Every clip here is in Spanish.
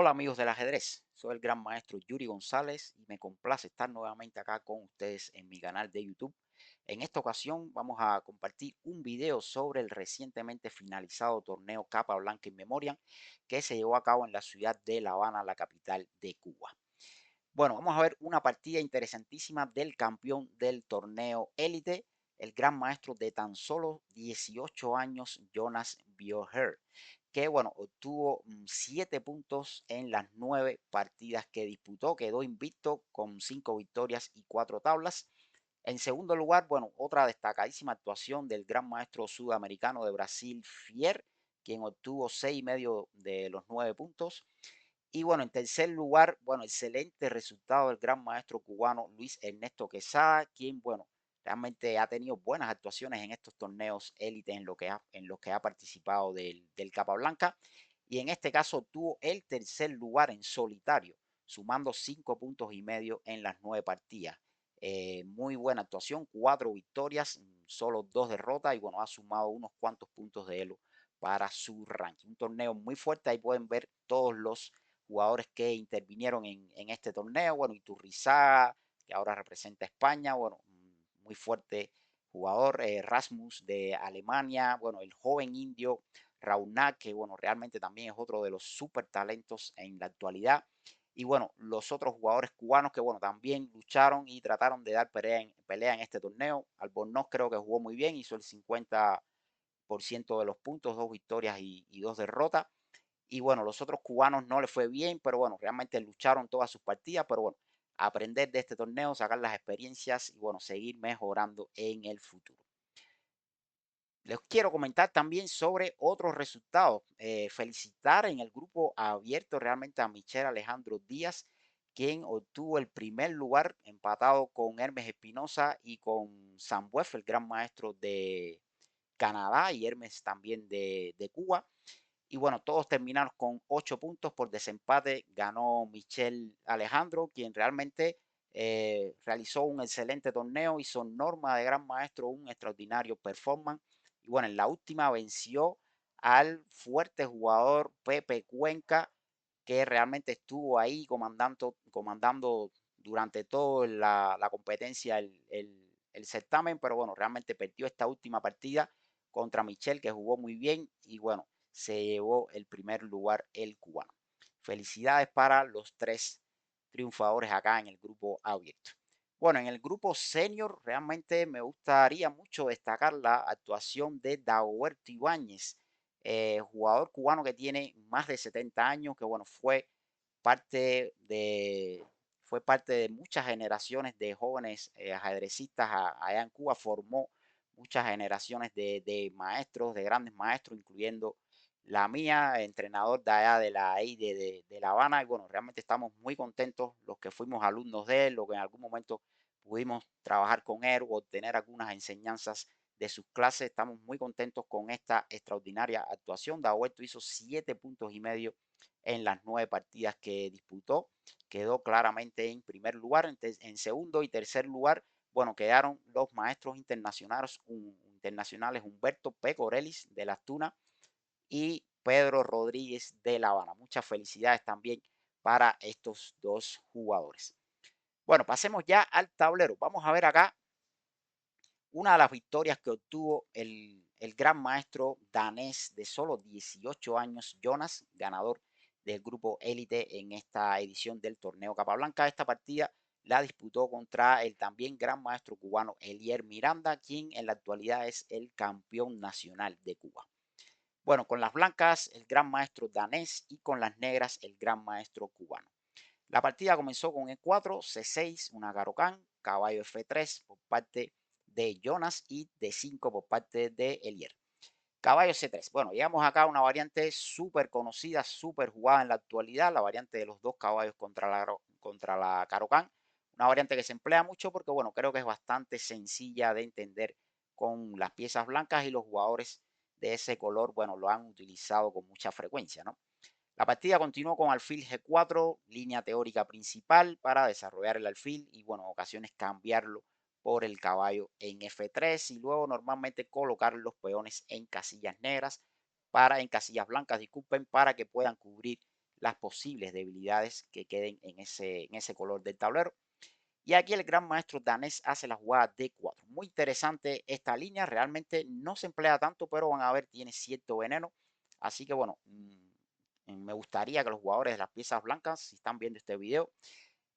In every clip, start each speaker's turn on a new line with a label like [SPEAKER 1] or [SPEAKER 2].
[SPEAKER 1] Hola amigos del ajedrez, soy el gran maestro Yuri González y me complace estar nuevamente acá con ustedes en mi canal de YouTube. En esta ocasión vamos a compartir un video sobre el recientemente finalizado torneo Capablanca in Memoriam que se llevó a cabo en la ciudad de La Habana, la capital de Cuba. Bueno, vamos a ver una partida interesantísima del campeón del torneo élite, el gran maestro de tan solo 18 años, Jonas Bjoer, que bueno, obtuvo 7 puntos en las 9 partidas que disputó, quedó invicto con 5 victorias y 4 tablas. En segundo lugar, bueno, otra destacadísima actuación del gran maestro sudamericano de Brasil, Fier, quien obtuvo 6,5 de los 9 puntos. Y bueno, en tercer lugar, bueno, excelente resultado del gran maestro cubano Luis Ernesto Quesada, quien, bueno, realmente ha tenido buenas actuaciones en estos torneos élite en los que ha participado del Capablanca. Y en este caso tuvo el tercer lugar en solitario, sumando 5,5 puntos en las 9 partidas. Muy buena actuación, 4 victorias, solo 2 derrotas y bueno, ha sumado unos cuantos puntos de elo para su ranking. Un torneo muy fuerte, ahí pueden ver todos los jugadores que intervinieron en este torneo. Bueno, Iturrizaga, que ahora representa a España, bueno, muy fuerte jugador. Rasmus de Alemania, bueno, el joven indio Raunak, que bueno, realmente también es otro de los super talentos en la actualidad. Y bueno, los otros jugadores cubanos que bueno, también lucharon y trataron de dar pelea en este torneo. Albornoz creo que jugó muy bien, hizo el 50% de los puntos, 2 victorias y 2 derrotas. Y bueno, los otros cubanos no les fue bien, pero bueno, realmente lucharon todas sus partidas, pero bueno, aprender de este torneo, sacar las experiencias y bueno, seguir mejorando en el futuro. Les quiero comentar también sobre otros resultados. Felicitar en el grupo abierto realmente a Michelle Alejandro Díaz, quien obtuvo el primer lugar empatado con Hermes Espinosa y con Sambuef, el gran maestro de Canadá, y Hermes también de Cuba. Y bueno, todos terminaron con 8 puntos por desempate. Ganó Michelle Alejandro, quien realmente realizó un excelente torneo, hizo norma de gran maestro, un extraordinario performance. Y bueno, en la última venció al fuerte jugador Pepe Cuenca, que realmente estuvo ahí comandando durante toda la competencia el certamen, pero bueno, realmente perdió esta última partida contra Michelle, que jugó muy bien y bueno, se llevó el primer lugar el cubano. Felicidades para los 3 triunfadores acá en el grupo abierto. Bueno, en el grupo senior realmente me gustaría mucho destacar la actuación de Dagoberto Ibáñez, jugador cubano que tiene más de 70 años, que bueno, parte de, fue parte de muchas generaciones de jóvenes ajedrecistas allá en Cuba, formó muchas generaciones de maestros, de grandes maestros, incluyendo la mía, entrenador de allá de la EIDE de La Habana. Y bueno, realmente estamos muy contentos los que fuimos alumnos de él, los que en algún momento pudimos trabajar con él o obtener algunas enseñanzas de sus clases. Estamos muy contentos con esta extraordinaria actuación. Dagoberto hizo 7,5 puntos en las 9 partidas que disputó. Quedó claramente en primer lugar. En segundo y tercer lugar, bueno, quedaron los maestros internacionales Humberto Pecorelis de Las Tunas y Pedro Rodríguez de La Habana. Muchas felicidades también para estos dos jugadores. Bueno, pasemos ya al tablero. Vamos a ver acá una de las victorias que obtuvo el gran maestro danés de solo 18 años, Jonas, ganador del grupo élite en esta edición del torneo Capablanca. Esta partida la disputó contra el también gran maestro cubano Elier Miranda, quien en la actualidad es el campeón nacional de Cuba. Bueno, con las blancas el gran maestro danés y con las negras el gran maestro cubano. La partida comenzó con E4, C6, una Garocán, caballo F3 por parte de Jonas y D5 por parte de Elier. Caballo C3. Bueno, llegamos acá a una variante súper conocida, súper jugada en la actualidad, la variante de los dos caballos contra la Carocán. Una variante que se emplea mucho porque, bueno, creo que es bastante sencilla de entender con las piezas blancas y los jugadores de ese color, bueno, lo han utilizado con mucha frecuencia, ¿no? La partida continuó con alfil G4, línea teórica principal para desarrollar el alfil y, bueno, en ocasiones cambiarlo por el caballo en F3 y luego normalmente colocar los peones en casillas negras en casillas blancas, disculpen, para que puedan cubrir las posibles debilidades que queden en ese color del tablero. Y aquí el gran maestro danés hace la jugada D4. Muy interesante esta línea, realmente no se emplea tanto, pero van a ver, tiene cierto veneno. Así que bueno, me gustaría que los jugadores de las piezas blancas, si están viendo este video,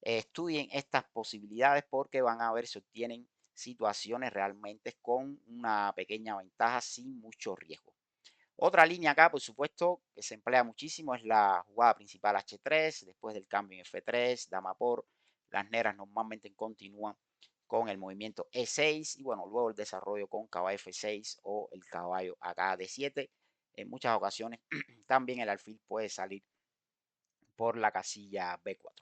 [SPEAKER 1] estudien estas posibilidades porque van a ver si obtienen situaciones realmente con una pequeña ventaja sin mucho riesgo. Otra línea acá, por supuesto, que se emplea muchísimo es la jugada principal H3, después del cambio en F3, dama por, las negras normalmente continúan con el movimiento E6 y bueno, luego el desarrollo con caballo F6 o el caballo acá D7. En muchas ocasiones también el alfil puede salir por la casilla B4.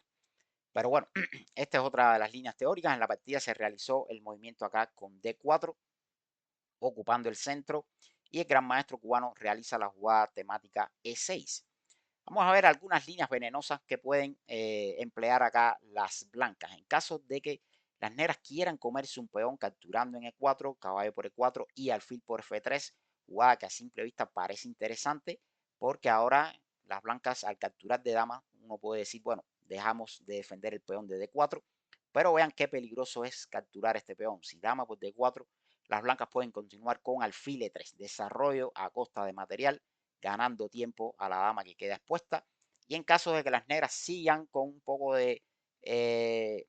[SPEAKER 1] Pero bueno, esta es otra de las líneas teóricas. En la partida se realizó el movimiento acá con D4, ocupando el centro, y el gran maestro cubano realiza la jugada temática E6. Vamos a ver algunas líneas venenosas que pueden emplear acá las blancas. En caso de que las negras quieran comerse un peón capturando en E4, caballo por E4 y alfil por F3, jugada que a simple vista parece interesante porque ahora las blancas al capturar de dama, uno puede decir, bueno, dejamos de defender el peón de D4, pero vean qué peligroso es capturar este peón. Si dama por D4, las blancas pueden continuar con alfil E3, desarrollo a costa de material, ganando tiempo a la dama que queda expuesta. Y en caso de que las negras sigan con un poco eh,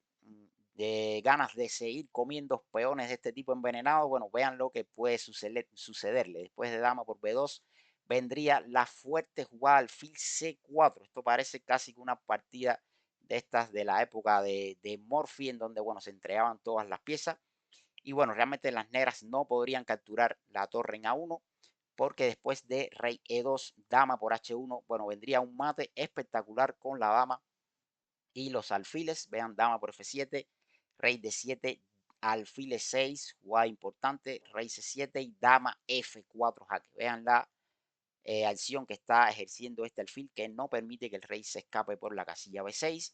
[SPEAKER 1] de ganas de seguir comiendo peones de este tipo envenenados, bueno, vean lo que puede sucederle. Después de dama por B2 vendría la fuerte jugada alfil C4. Esto parece casi que una partida de estas de la época de Morphy, en donde, bueno, se entregaban todas las piezas. Y bueno, realmente las negras no podrían capturar la torre en A1 porque después de rey E2, dama por H1, bueno, vendría un mate espectacular con la dama y los alfiles. Vean, dama por F7, rey D7, alfil E6, jugada importante, rey C7 y dama F4 jaque. Vean la acción que está ejerciendo este alfil que no permite que el rey se escape por la casilla B6.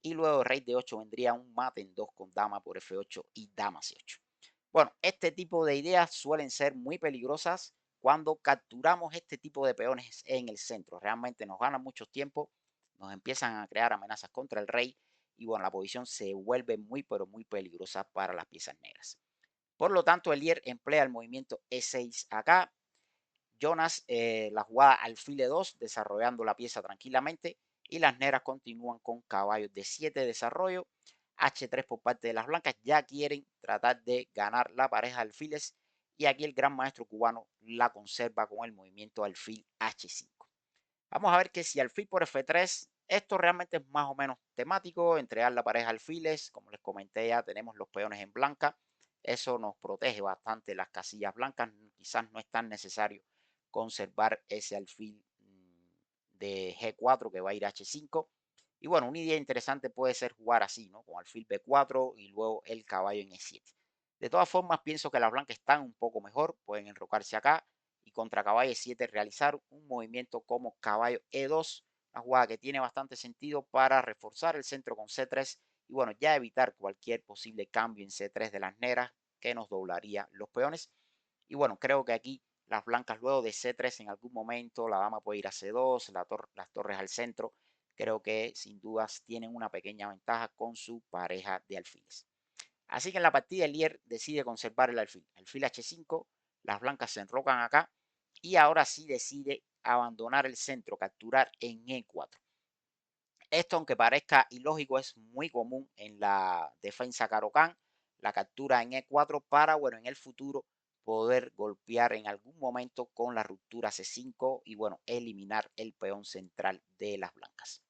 [SPEAKER 1] Y luego rey D8 vendría un mate en 2 con dama por F8 y dama C8. Bueno, este tipo de ideas suelen ser muy peligrosas cuando capturamos este tipo de peones en el centro. Realmente nos ganan mucho tiempo, nos empiezan a crear amenazas contra el rey y bueno, la posición se vuelve muy pero muy peligrosa para las piezas negras. Por lo tanto, Elier emplea el movimiento E6 acá. Jonas la jugada alfil E2, desarrollando la pieza tranquilamente. Y las negras continúan con caballos de 7 desarrollo. H3 por parte de las blancas. Ya quieren tratar de ganar la pareja de alfiles. Y aquí el gran maestro cubano la conserva con el movimiento alfil H5. Vamos a ver que si alfil por F3, esto realmente es más o menos temático, entregar la pareja alfiles, como les comenté ya tenemos los peones en blanca, eso nos protege bastante las casillas blancas, quizás no es tan necesario conservar ese alfil de G4 que va a ir a H5. Y bueno, una idea interesante puede ser jugar así, ¿no? Con alfil B4 y luego el caballo en E7. De todas formas, pienso que las blancas están un poco mejor, pueden enrocarse acá y contra caballo E7 realizar un movimiento como caballo E2, una jugada que tiene bastante sentido para reforzar el centro con C3 y bueno, ya evitar cualquier posible cambio en C3 de las negras que nos doblaría los peones. Y bueno, creo que aquí las blancas luego de C3 en algún momento, la dama puede ir a C2, las torres al centro, creo que sin dudas tienen una pequeña ventaja con su pareja de alfiles. Así que en la partida el Lier decide conservar el alfil. Alfil H5, las blancas se enrocan acá y ahora sí decide abandonar el centro, capturar en E4. Esto, aunque parezca ilógico, es muy común en la defensa Caro-Kann, la captura en E4 para, bueno, en el futuro poder golpear en algún momento con la ruptura C5 y, bueno, eliminar el peón central de las blancas.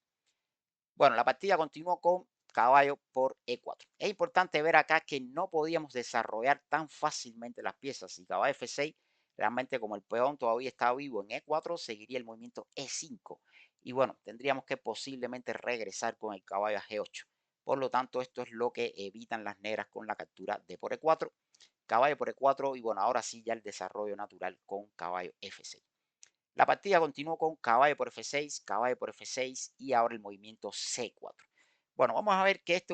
[SPEAKER 1] Bueno, la partida continuó con caballo por E4. Es importante ver acá que no podíamos desarrollar tan fácilmente las piezas. Y caballo F6, realmente como el peón todavía está vivo en E4, seguiría el movimiento E5. Y bueno, tendríamos que posiblemente regresar con el caballo a G8. Por lo tanto, esto es lo que evitan las negras con la captura de por E4. Caballo por E4 y bueno, ahora sí ya el desarrollo natural con caballo F6. La partida continuó con caballo por F6, caballo por F6 y ahora el movimiento C4. Bueno, vamos a ver que esta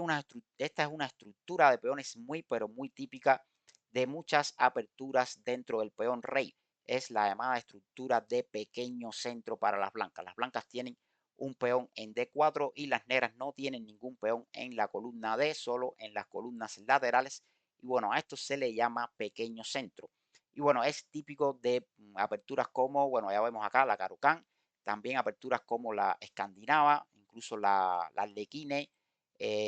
[SPEAKER 1] es una estructura de peones muy, pero muy típica de muchas aperturas dentro del peón rey. Es la llamada estructura de pequeño centro para las blancas. Las blancas tienen un peón en D4 y las negras no tienen ningún peón en la columna D, solo en las columnas laterales. Y bueno, a esto se le llama pequeño centro. Y bueno, es típico de aperturas como, bueno, ya vemos acá la Caro-Kann, también aperturas como la escandinava, incluso la arlequine,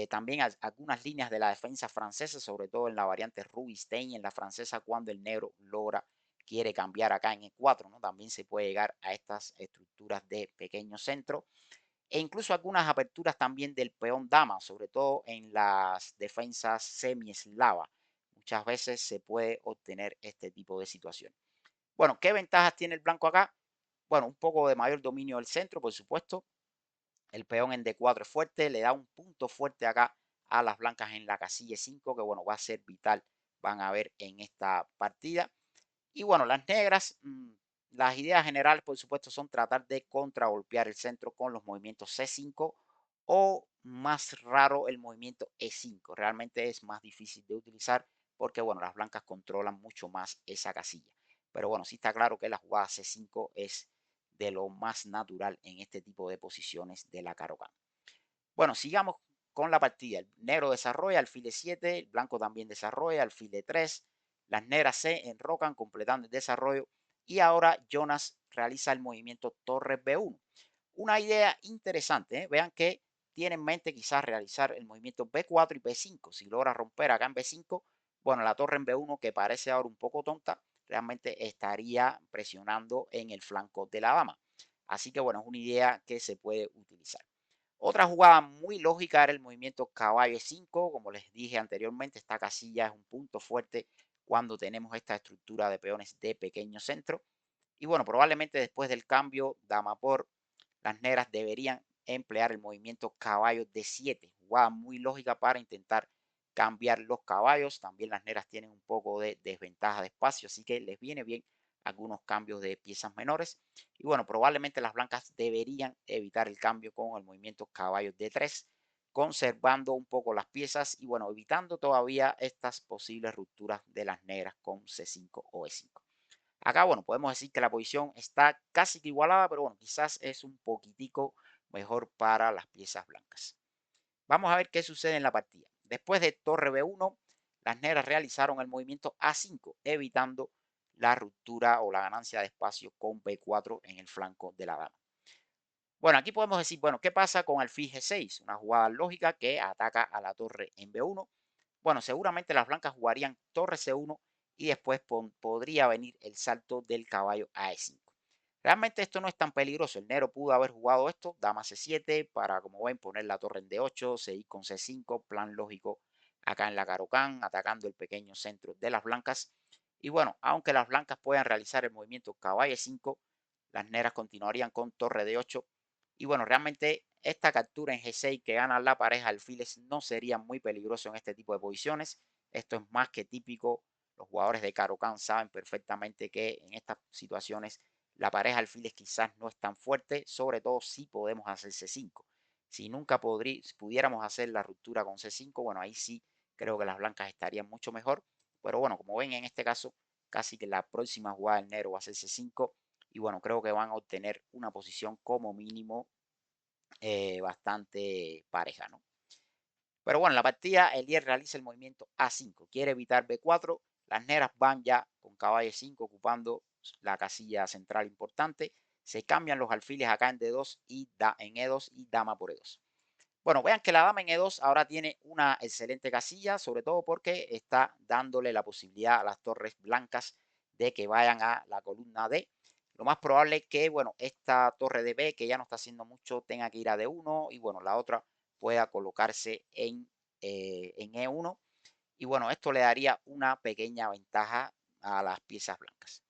[SPEAKER 1] también algunas líneas de la defensa francesa, sobre todo en la variante Rubinstein, en la francesa, cuando el negro quiere cambiar acá en E4, ¿no? También se puede llegar a estas estructuras de pequeño centro e incluso algunas aperturas también del peón dama, sobre todo en las defensas semi-eslava. Muchas veces se puede obtener este tipo de situación. Bueno, ¿qué ventajas tiene el blanco acá? Bueno, un poco de mayor dominio del centro, por supuesto. El peón en D4 es fuerte, le da un punto fuerte acá a las blancas en la casilla 5, que bueno, va a ser vital, van a ver en esta partida. Y bueno, las negras, las ideas generales, por supuesto, son tratar de contragolpear el centro con los movimientos C5 o más raro el movimiento E5. Realmente es más difícil de utilizar porque, bueno, las blancas controlan mucho más esa casilla. Pero bueno, sí está claro que la jugada C5 es de lo más natural en este tipo de posiciones de la Caro-Kann. Bueno, sigamos con la partida. El negro desarrolla alfil E7, el blanco también desarrolla alfil E3. Las negras se enrocan completando el desarrollo y ahora Jonas realiza el movimiento torre B1. Una idea interesante, ¿eh? Vean que tiene en mente quizás realizar el movimiento B4 y B5. Si logra romper acá en B5, bueno, la torre en B1 que parece ahora un poco tonta, realmente estaría presionando en el flanco de la dama. Así que bueno, es una idea que se puede utilizar. Otra jugada muy lógica era el movimiento caballo E5. Como les dije anteriormente, esta casilla es un punto fuerte cuando tenemos esta estructura de peones de pequeño centro. Y bueno, probablemente después del cambio dama por, las negras deberían emplear el movimiento caballo D7. Jugada muy lógica para intentar cambiar los caballos. También las negras tienen un poco de desventaja de espacio, así que les viene bien algunos cambios de piezas menores. Y bueno, probablemente las blancas deberían evitar el cambio con el movimiento caballo D3, conservando un poco las piezas y bueno, evitando todavía estas posibles rupturas de las negras con C5 o E5. Acá, bueno, podemos decir que la posición está casi que igualada, pero bueno, quizás es un poquitico mejor para las piezas blancas. Vamos a ver qué sucede en la partida. Después de torre B1, las negras realizaron el movimiento A5, evitando la ruptura o la ganancia de espacio con B4 en el flanco de la dama. Bueno, aquí podemos decir, bueno, ¿qué pasa con alfil G6? Una jugada lógica que ataca a la torre en B1. Bueno, seguramente las blancas jugarían torre C1 y después podría venir el salto del caballo a E5. Realmente esto no es tan peligroso. El negro pudo haber jugado esto, dama C7, para, como ven, poner la torre en D8, seguir con C5, plan lógico acá en la Caro-Kann, atacando el pequeño centro de las blancas. Y bueno, aunque las blancas puedan realizar el movimiento caballo E5, las negras continuarían con torre D8. Y bueno, realmente esta captura en G6 que gana la pareja alfiles no sería muy peligroso en este tipo de posiciones. Esto es más que típico. Los jugadores de Caro-Kann saben perfectamente que en estas situaciones la pareja alfiles quizás no es tan fuerte, sobre todo si podemos hacer C5. Si nunca pudiéramos hacer la ruptura con C5, bueno, ahí sí creo que las blancas estarían mucho mejor. Pero bueno, como ven en este caso, casi que la próxima jugada del negro va a ser C5 y bueno, creo que van a obtener una posición como mínimo bastante pareja, ¿no? Pero bueno, en la partida Elier realiza el movimiento A5, quiere evitar B4, las negras van ya con caballo 5 ocupando la casilla central importante, se cambian los alfiles acá en D2 y en E2 y dama por E2. Bueno, vean que la dama en E2 ahora tiene una excelente casilla, sobre todo porque está dándole la posibilidad a las torres blancas de que vayan a la columna D. Lo más probable es que, bueno, esta torre de B, que ya no está haciendo mucho, tenga que ir a D1 y, bueno, la otra pueda colocarse en E1. Y, bueno, esto le daría una pequeña ventaja a las piezas blancas.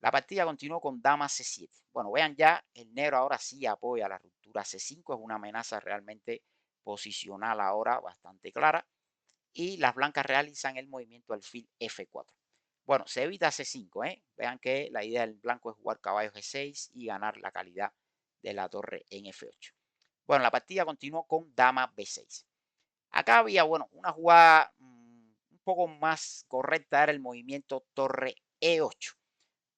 [SPEAKER 1] La partida continuó con dama C7. Bueno, vean ya, el negro ahora sí apoya la ruptura C5, es una amenaza realmente posicional ahora bastante clara. Y las blancas realizan el movimiento alfil F4. Bueno, se evita C5, ¿eh? Vean que la idea del blanco es jugar caballo G6 y ganar la calidad de la torre en F8. Bueno, la partida continuó con dama B6. Acá había, bueno, una jugada un poco más correcta, era el movimiento torre E8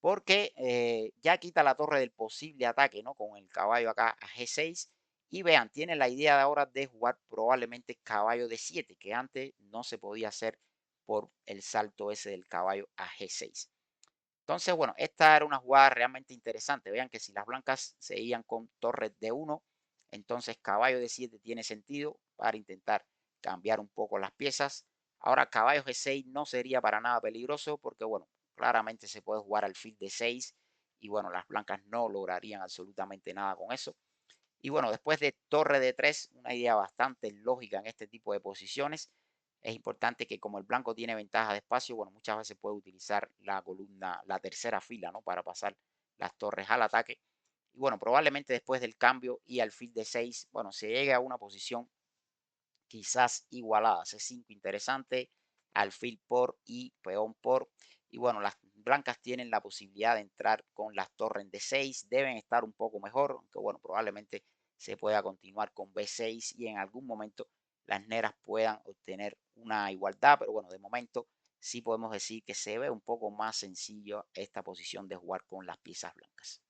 [SPEAKER 1] porque ya quita la torre del posible ataque, ¿no? Con el caballo acá a G6 Y vean, tienen la idea de ahora de jugar probablemente caballo de 7, que antes no se podía hacer por el salto ese del caballo a G6. Entonces, bueno, esta era una jugada realmente interesante. Vean que si las blancas se iban con torre de 1, entonces caballo de 7 tiene sentido para intentar cambiar un poco las piezas. Ahora caballo G6 no sería para nada peligroso porque, bueno, claramente se puede jugar alfil de 6 y, bueno, las blancas no lograrían absolutamente nada con eso. Y bueno, después de torre de 3, una idea bastante lógica en este tipo de posiciones. Es importante que como el blanco tiene ventaja de espacio, bueno, muchas veces puede utilizar la columna, la tercera fila, ¿no? Para pasar las torres al ataque. Y bueno, probablemente después del cambio y alfil de 6, bueno, se llegue a una posición quizás igualada. C5 interesante, alfil por y peón por. Y bueno, las blancas tienen la posibilidad de entrar con las torres en D6. Deben estar un poco mejor, aunque bueno, probablemente se pueda continuar con B6 y en algún momento las negras puedan obtener una igualdad. Pero bueno, de momento sí podemos decir que se ve un poco más sencillo esta posición de jugar con las piezas blancas.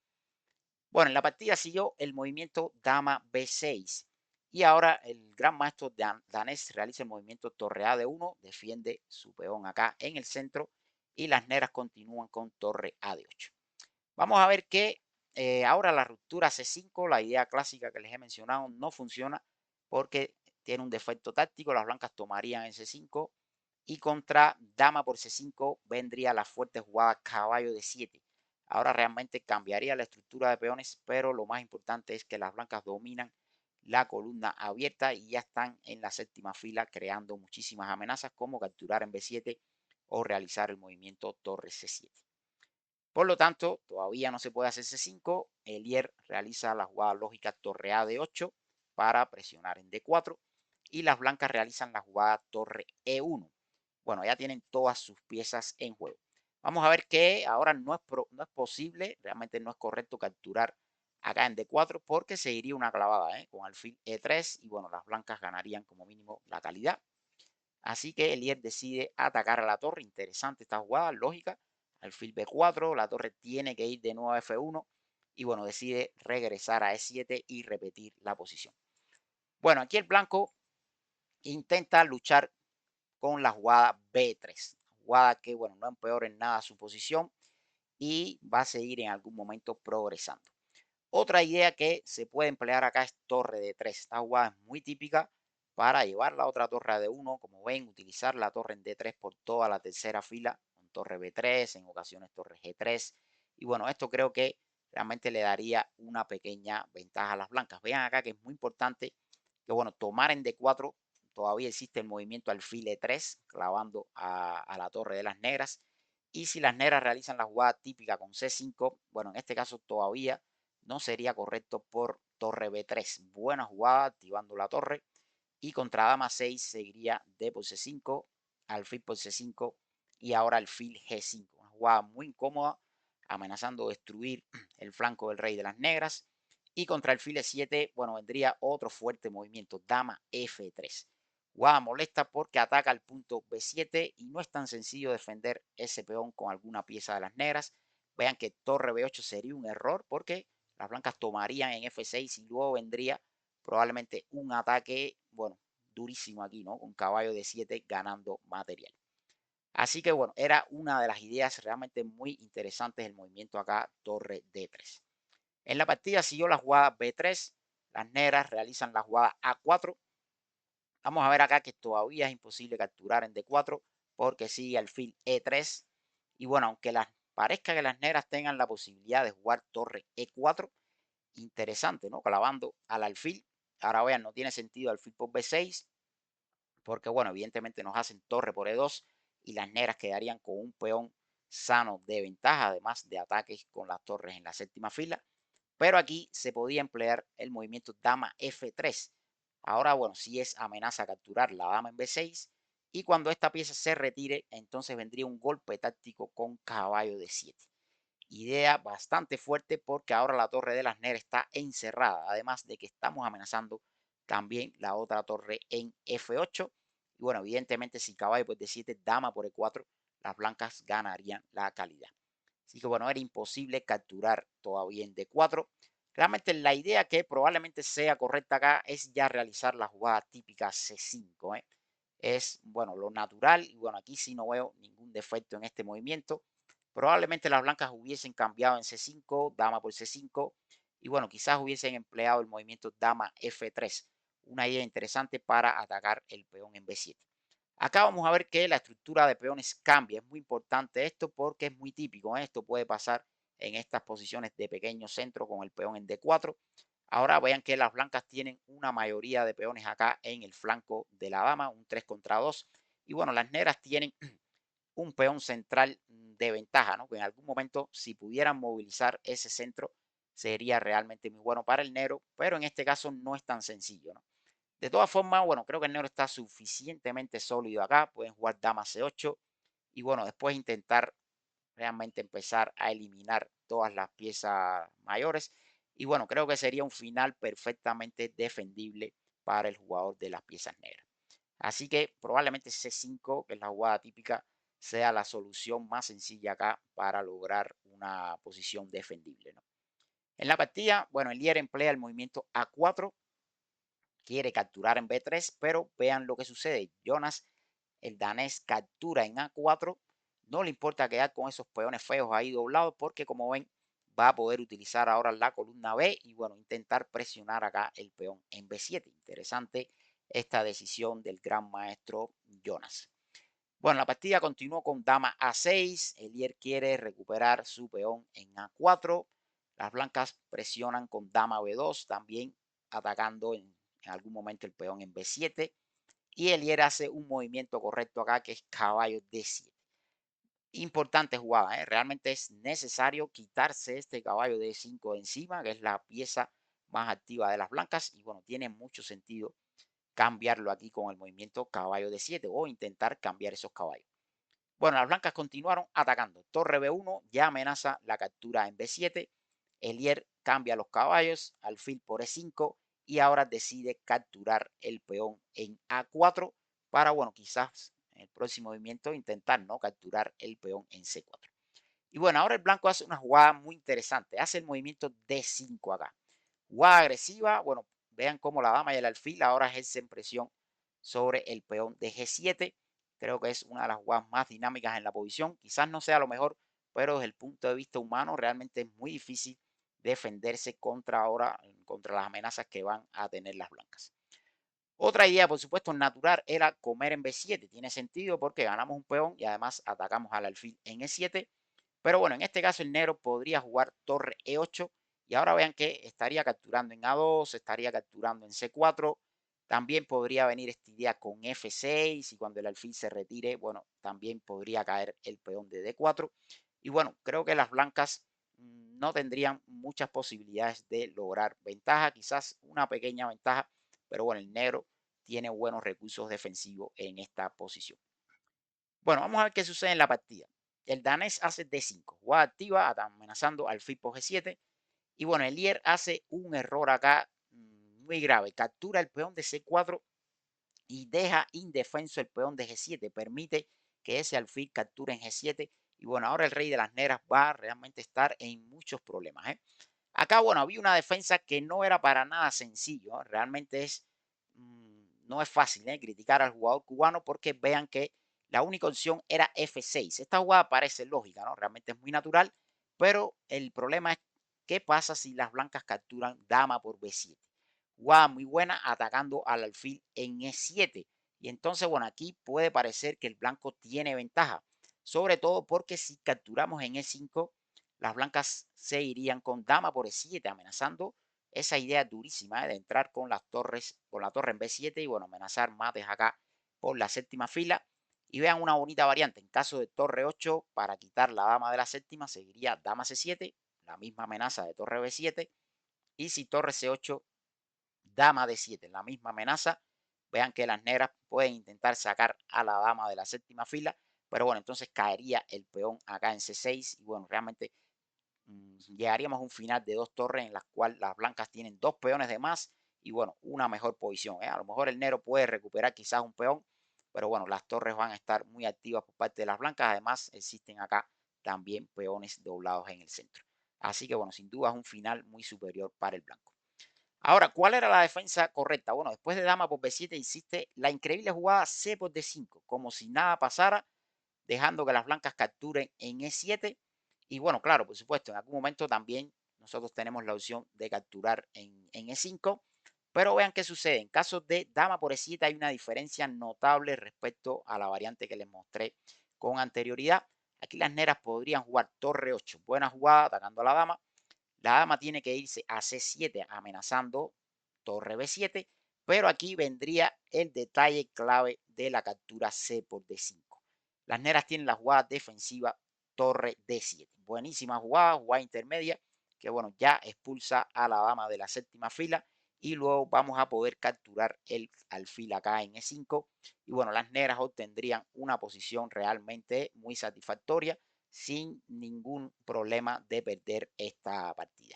[SPEAKER 1] Bueno, en la partida siguió el movimiento dama B6 y ahora el gran maestro danés realiza el movimiento torre A de 1, defiende su peón acá en el centro y las negras continúan con torre A de 8. Vamos a ver que ahora la ruptura C5, la idea clásica que les he mencionado, no funciona porque tiene un defecto táctico. Las blancas tomarían en C5 y contra dama por C5 vendría la fuerte jugada caballo de 7. Ahora realmente cambiaría la estructura de peones, pero lo más importante es que las blancas dominan la columna abierta y ya están en la séptima fila creando muchísimas amenazas como capturar en B7 o realizar el movimiento torre C7. Por lo tanto, todavía no se puede hacer C5. Elier realiza la jugada lógica torre A de 8 para presionar en D4 y las blancas realizan la jugada torre E1. Bueno, ya tienen todas sus piezas en juego. Vamos a ver que ahora no es posible, realmente no es correcto capturar acá en D4 porque seguiría una clavada con alfil E3 y bueno, las blancas ganarían como mínimo la calidad. Así que Elier decide atacar a la torre. Interesante esta jugada, lógica. Alfil B4, la torre tiene que ir de nuevo a F1 y bueno, decide regresar a E7 y repetir la posición. Bueno, aquí el blanco intenta luchar con la jugada B3, jugada que bueno, no empeora en nada su posición y va a seguir en algún momento progresando. Otra idea que se puede emplear acá es torre de 3. Esta jugada es muy típica para llevar la otra torre a D1. Como ven, utilizar la torre en D3 por toda la tercera fila, con torre B3, en ocasiones torre G3. Y bueno, esto creo que realmente le daría una pequeña ventaja a las blancas. Vean acá que es muy importante que, bueno, tomar en D4 todavía existe el movimiento alfil E3, clavando a la torre de las negras. Y si las negras realizan la jugada típica con C5, bueno, en este caso todavía no sería correcto por torre B3. Buena jugada activando la torre. Y contra dama 6 seguiría D por C5, alfil por C5 y ahora alfil G5. Una jugada muy incómoda, amenazando destruir el flanco del rey de las negras. Y contra alfil E7, bueno, vendría otro fuerte movimiento, dama F3. Jugada molesta porque ataca al punto B7 y no es tan sencillo defender ese peón con alguna pieza de las negras. Vean que torre B8 sería un error porque las blancas tomarían en F6 y luego vendría probablemente un ataque, bueno, durísimo aquí, ¿no? Con caballo de 7 ganando material. Así que bueno, era una de las ideas realmente muy interesantes el movimiento acá, torre D3. En la partida siguió la jugada B3, las negras realizan la jugada A4. Vamos a ver acá que todavía es imposible capturar en D4 porque sigue alfil E3. Y bueno, aunque parezca que las negras tengan la posibilidad de jugar torre E4, interesante, ¿no? Clavando al alfil. Ahora vean, no tiene sentido alfil por B6, porque bueno, evidentemente nos hacen torre por E2 y las negras quedarían con un peón sano de ventaja, además de ataques con las torres en la séptima fila. Pero aquí se podía emplear el movimiento dama F3. Ahora, bueno, si es amenaza capturar la dama en B6 y cuando esta pieza se retire, entonces vendría un golpe táctico con caballo de 7. Idea bastante fuerte porque ahora la torre de las negras está encerrada, además de que estamos amenazando también la otra torre en F8. Y bueno, evidentemente si caballo por D7, dama por E4, las blancas ganarían la calidad. Así que bueno, era imposible capturar todavía en D4. Realmente la idea que probablemente sea correcta acá es ya realizar la jugada típica C5, ¿eh? Es, bueno, lo natural y bueno, aquí sí no veo ningún defecto en este movimiento. Probablemente las blancas hubiesen cambiado en C5, dama por C5 y bueno, quizás hubiesen empleado el movimiento dama F3, una idea interesante para atacar el peón en B7. Acá vamos a ver que la estructura de peones cambia. Es muy importante esto porque es muy típico, ¿eh? Esto puede pasar en estas posiciones de pequeño centro con el peón en D4. Ahora vean que las blancas tienen una mayoría de peones acá en el flanco de la dama, un 3 contra 2. Y bueno, las negras tienen un peón central de ventaja, ¿no? Que en algún momento, si pudieran movilizar ese centro, sería realmente muy bueno para el negro, pero en este caso no es tan sencillo, ¿no? De todas formas, bueno, creo que el negro está suficientemente sólido acá. Pueden jugar dama C8 y bueno, después intentar realmente empezar a eliminar todas las piezas mayores. Y bueno, creo que sería un final perfectamente defendible para el jugador de las piezas negras. Así que probablemente C5, que es la jugada típica, sea la solución más sencilla acá para lograr una posición defendible, ¿no? En la partida, bueno, el líder emplea el movimiento A4, quiere capturar en B3, pero vean lo que sucede. Jonas, el danés, captura en A4. No le importa quedar con esos peones feos ahí doblados porque como ven va a poder utilizar ahora la columna B y bueno, intentar presionar acá el peón en B7. Interesante esta decisión del gran maestro Jonas. Bueno, la partida continuó con dama A6. Elier quiere recuperar su peón en A4. Las blancas presionan con dama B2, también atacando en algún momento el peón en B7. Y Elier hace un movimiento correcto acá que es caballo D7. Importante jugada, ¿eh? Realmente es necesario quitarse este caballo D5 de encima, que es la pieza más activa de las blancas. Y bueno, tiene mucho sentido cambiarlo aquí con el movimiento caballo D7 o intentar cambiar esos caballos. Bueno, las blancas continuaron atacando. Torre B1 ya amenaza la captura en B7. Elier cambia los caballos, alfil por E5 y ahora decide capturar el peón en A4 para, bueno, quizás en el próximo movimiento intentar no capturar el peón en C4. Y bueno, ahora el blanco hace una jugada muy interesante. Hace el movimiento D5 acá. Jugada agresiva. Bueno, vean cómo la dama y el alfil ahora ejercen presión sobre el peón de G7. Creo que es una de las jugadas más dinámicas en la posición. Quizás no sea lo mejor, pero desde el punto de vista humano realmente es muy difícil defenderse contra ahora, contra las amenazas que van a tener las blancas. Otra idea, por supuesto, natural era comer en B7. Tiene sentido porque ganamos un peón y además atacamos al alfil en E7. Pero bueno, en este caso el negro podría jugar torre E8 y ahora vean que estaría capturando en A2, estaría capturando en C4. También podría venir esta idea con F6 y cuando el alfil se retire, bueno, también podría caer el peón de D4. Y bueno, creo que las blancas no tendrían muchas posibilidades de lograr ventaja, quizás una pequeña ventaja, pero bueno, el negro tiene buenos recursos defensivos en esta posición. Bueno, vamos a ver qué sucede en la partida. El danés hace D5, jugada activa, amenazando al Fipo G7. Y bueno, el Lier hace un error acá muy grave. Captura el peón de C4 y deja indefenso el peón de G7. Permite que ese alfil capture en G7. Y bueno, ahora el rey de las negras va a realmente estar en muchos problemas, ¿eh? Acá, bueno, había una defensa que no era para nada sencillo, ¿eh? Realmente no es fácil, criticar al jugador cubano porque vean que la única opción era F6. Esta jugada parece lógica, ¿no? Realmente es muy natural, pero el problema es qué pasa si las blancas capturan dama por B7. Jugada muy buena atacando al alfil en E7. Y entonces, bueno, aquí puede parecer que el blanco tiene ventaja, sobre todo porque si capturamos en E5, las blancas se irían con dama por E7, amenazando esa idea durísima de entrar con las torres, con la torre en B7 y bueno, amenazar mates acá por la séptima fila. Y vean una bonita variante, en caso de torre 8, para quitar la dama de la séptima, seguiría dama C7, la misma amenaza de torre B7, y si torre C8, dama D7, la misma amenaza. Vean que las negras pueden intentar sacar a la dama de la séptima fila, pero bueno, entonces caería el peón acá en C6 y bueno, realmente llegaríamos a un final de dos torres en las cuales las blancas tienen dos peones de más y bueno, una mejor posición, ¿eh? A lo mejor el negro puede recuperar quizás un peón, pero bueno, las torres van a estar muy activas por parte de las blancas. Además, existen acá también peones doblados en el centro. Así que bueno, sin duda es un final muy superior para el blanco. Ahora, ¿cuál era la defensa correcta? Bueno, después de dama por b7 hiciste la increíble jugada c por d5, como si nada pasara, dejando que las blancas capturen en e7. Y bueno, claro, por supuesto, en algún momento también nosotros tenemos la opción de capturar en e5. Pero vean qué sucede. En caso de dama por e7 hay una diferencia notable respecto a la variante que les mostré con anterioridad. Aquí las negras podrían jugar torre 8. Buena jugada atacando a la dama. La dama tiene que irse a c7 amenazando torre b7, pero aquí vendría el detalle clave de la captura c por d5. Las negras tienen la jugada defensiva torre d7. Buenísima jugada, jugada intermedia, que bueno, ya expulsa a la dama de la séptima fila y luego vamos a poder capturar el alfil acá en e5 y bueno, las negras obtendrían una posición realmente muy satisfactoria sin ningún problema de perder esta partida.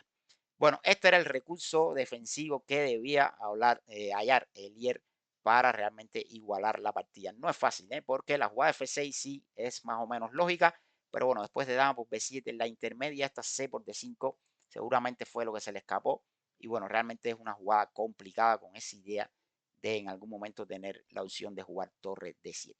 [SPEAKER 1] Bueno, este era el recurso defensivo que debía hallar Elier para realmente igualar la partida. No es fácil, porque la jugada F6 sí es más o menos lógica, pero bueno, después de dama por B7 en la intermedia, esta C por D5 seguramente fue lo que se le escapó. Y bueno, realmente es una jugada complicada con esa idea de en algún momento tener la opción de jugar torre D7.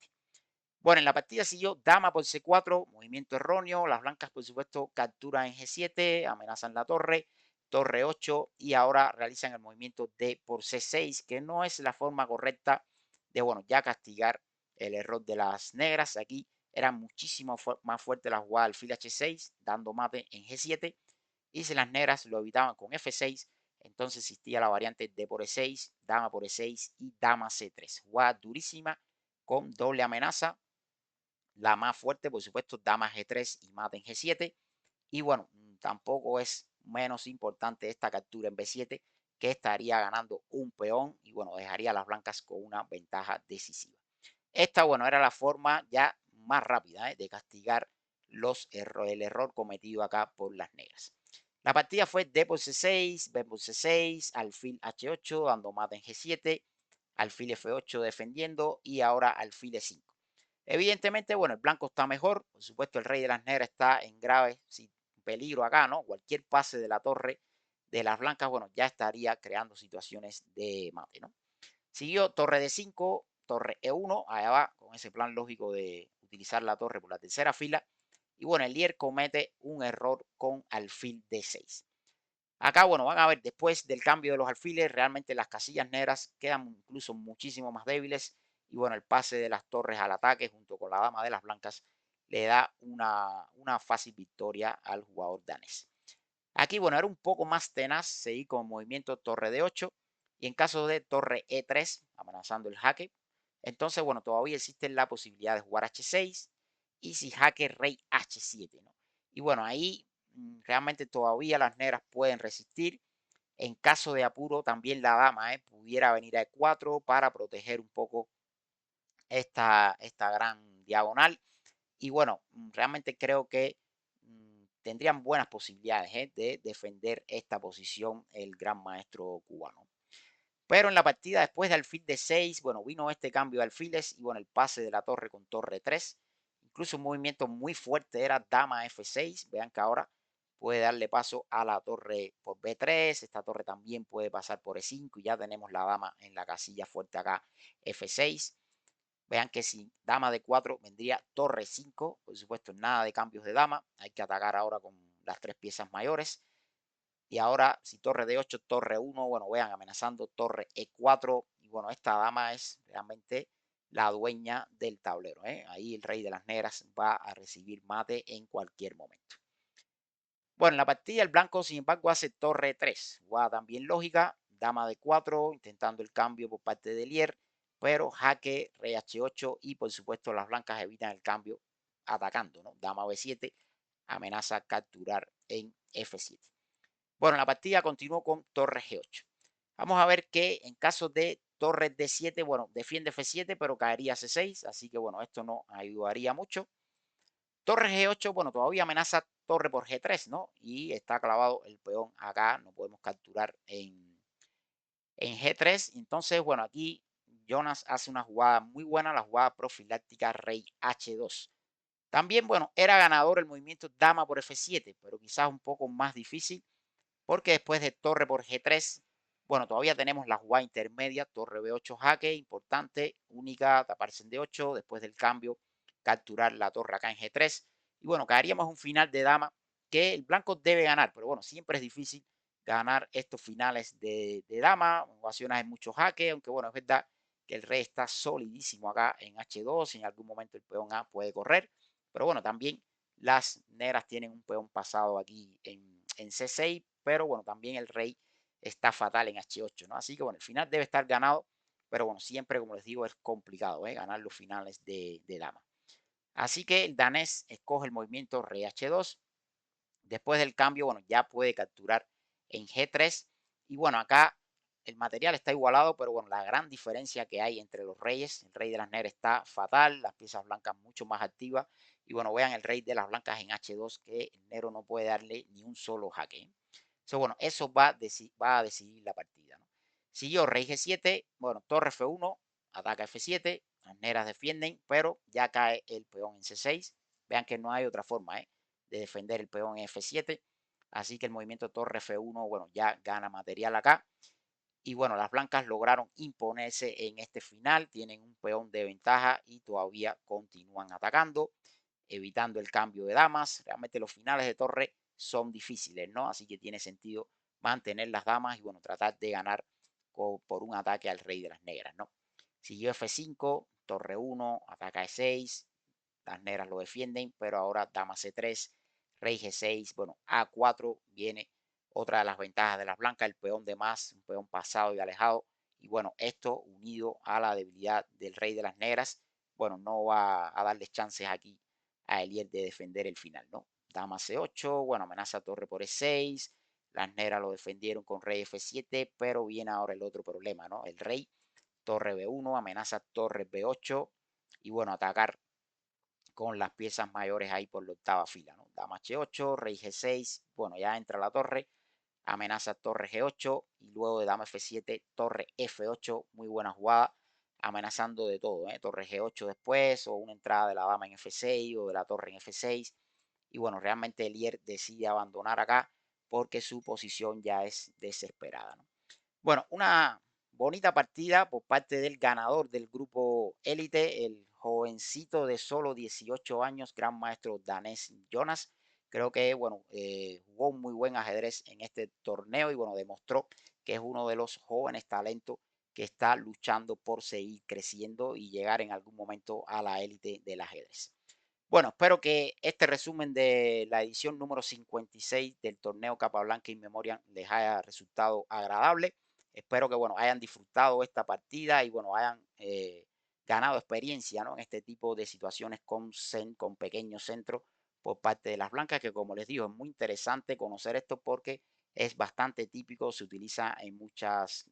[SPEAKER 1] Bueno, en la partida siguió dama por c4, movimiento erróneo. Las blancas, por supuesto, capturan en g7, amenazan la torre, torre 8 y ahora realizan el movimiento d por c6, que no es la forma correcta de, bueno, ya castigar el error de las negras. Aquí era muchísimo más fuerte la jugada alfil h6, dando mate en g7. Y si las negras lo evitaban con f6, entonces existía la variante d por e6, dama por e6 y dama c3. Jugada durísima con doble amenaza. La más fuerte, por supuesto, dama G3 y mate en G7. Y bueno, tampoco es menos importante esta captura en B7, que estaría ganando un peón y bueno, dejaría a las blancas con una ventaja decisiva. Esta, bueno, era la forma ya más rápida de castigar el error cometido acá por las negras. La partida fue D por C6, B por C6, alfil H8, dando mate en G7, alfil F8 defendiendo y ahora alfil E5. Evidentemente, bueno, el blanco está mejor. Por supuesto, el rey de las negras está en grave peligro acá, ¿no? Cualquier pase de la torre de las blancas, bueno, ya estaría creando situaciones de mate, ¿no? Siguió torre de 5, torre E1, allá va, con ese plan lógico de utilizar la torre por la tercera fila. Y bueno, el Lier comete un error con alfil D6. Acá, bueno, van a ver, después del cambio de los alfiles, realmente las casillas negras quedan incluso muchísimo más débiles. Y bueno, el pase de las torres al ataque junto con la dama de las blancas le da una fácil victoria al jugador danés. Aquí, bueno, era un poco más tenaz seguir con el movimiento torre de 8 y en caso de torre E3, amenazando el jaque, entonces, bueno, todavía existe la posibilidad de jugar H6 y si jaque rey H7, ¿no? Y bueno, ahí realmente todavía las negras pueden resistir. En caso de apuro, también la dama pudiera venir a E4 para proteger un poco esta gran diagonal. Y bueno, realmente creo que tendrían buenas posibilidades de defender esta posición el gran maestro cubano. Pero en la partida después de alfil de 6, bueno, vino este cambio de alfiles y bueno, el pase de la torre con torre 3. Incluso un movimiento muy fuerte era dama F6. Vean que ahora puede darle paso a la torre por B3. Esta torre también puede pasar por E5 y ya tenemos la dama en la casilla fuerte acá F6. Vean que si dama de 4 vendría torre 5. Por supuesto, nada de cambios de dama. Hay que atacar ahora con las tres piezas mayores. Y ahora, si torre de 8, torre 1, bueno, vean, amenazando torre E4. Y bueno, esta dama es realmente la dueña del tablero. Ahí el rey de las negras va a recibir mate en cualquier momento. Bueno, en la partida el blanco, sin embargo, hace torre 3. Jugada también lógica. Dama de 4, intentando el cambio por parte de Lier. Pero jaque, rey H8 y por supuesto las blancas evitan el cambio atacando, ¿no? Dama B7 amenaza capturar en F7. Bueno, la partida continuó con torre G8. Vamos a ver que en caso de torre D7, bueno, defiende F7, pero caería C6, así que bueno, esto no ayudaría mucho. Torre G8, bueno, todavía amenaza torre por G3, ¿no? Y está clavado el peón acá, no podemos capturar en G3. Entonces, bueno, aquí Jonas hace una jugada muy buena, la jugada profiláctica rey H2. También, bueno, era ganador el movimiento dama por F7, pero quizás un poco más difícil porque después de torre por G3, bueno, todavía tenemos la jugada intermedia, torre B8 jaque, importante, única, taparse en D8, después del cambio, capturar la torre acá en G3. Y bueno, caeríamos un final de dama que el blanco debe ganar, pero bueno, siempre es difícil ganar estos finales de dama, en ocasiones hay mucho jaque, aunque bueno, es verdad que el rey está solidísimo acá en H2, en algún momento el peón A puede correr, pero bueno, también las negras tienen un peón pasado aquí en C6, pero bueno, también el rey está fatal en H8, ¿no? Así que bueno, el final debe estar ganado, pero bueno, siempre, como les digo, es complicado, ¿eh? Ganar los finales de dama. Así que el danés escoge el movimiento rey H2. Después del cambio, bueno, ya puede capturar en G3. Y bueno, acá el material está igualado, pero bueno, la gran diferencia que hay entre los reyes, el rey de las negras está fatal, las piezas blancas mucho más activas. Y bueno, vean el rey de las blancas en H2, que el negro no puede darle ni un solo jaque, ¿eh? Bueno, eso va a decidir la partida, ¿no? Siguió rey G7, bueno, torre F1, ataca F7, las negras defienden, pero ya cae el peón en C6. Vean que no hay otra forma, ¿eh?, de defender el peón en F7. Así que el movimiento torre F1, bueno, ya gana material acá. Y bueno, las blancas lograron imponerse en este final, tienen un peón de ventaja y todavía continúan atacando, evitando el cambio de damas. Realmente los finales de torre son difíciles, ¿no? Así que tiene sentido mantener las damas y bueno, tratar de ganar por un ataque al rey de las negras, ¿no? Siguió F5, torre 1, ataca E6, las negras lo defienden, pero ahora dama C3, rey G6, bueno, A4 viene otra de las ventajas de las blancas, el peón de más, un peón pasado y alejado. Y bueno, esto unido a la debilidad del rey de las negras, bueno, no va a darles chances aquí a Eliel de defender el final, ¿no? Dama C8, bueno, amenaza torre por E6, las negras lo defendieron con rey F7, pero viene ahora el otro problema, ¿no? El rey, torre B1, amenaza torre B8 y bueno, atacar con las piezas mayores ahí por la octava fila, ¿no? Dama H8, rey G6, bueno, ya entra la torre, amenaza torre G8 y luego de dama F7, torre F8, muy buena jugada, amenazando de todo, ¿eh? Torre G8 después o una entrada de la dama en F6 o de la torre en F6 y bueno, realmente Elier decide abandonar acá porque su posición ya es desesperada, ¿no? Bueno, una bonita partida por parte del ganador del grupo élite, el jovencito de solo 18 años, gran maestro danés Jonas. Creo que, bueno, jugó un muy buen ajedrez en este torneo y, bueno, demostró que es uno de los jóvenes talentos que está luchando por seguir creciendo y llegar en algún momento a la élite del ajedrez. Bueno, espero que este resumen de la edición número 56 del torneo Capablanca in Memoriam les haya resultado agradable. Espero que, bueno, hayan disfrutado esta partida y, bueno, hayan ganado experiencia, ¿no?, en este tipo de situaciones con pequeños centros por parte de las blancas, que como les digo, es muy interesante conocer esto porque es bastante típico, se utiliza en muchas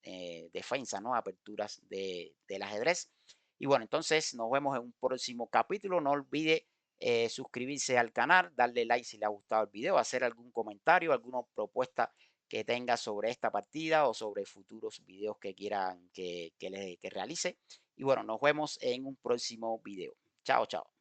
[SPEAKER 1] defensas, ¿no?, aperturas del ajedrez. Y bueno, entonces nos vemos en un próximo capítulo. No olvide suscribirse al canal, darle like si le ha gustado el video, hacer algún comentario, alguna propuesta que tenga sobre esta partida o sobre futuros videos que quieran que realice. Y bueno, nos vemos en un próximo video. Chao, chao.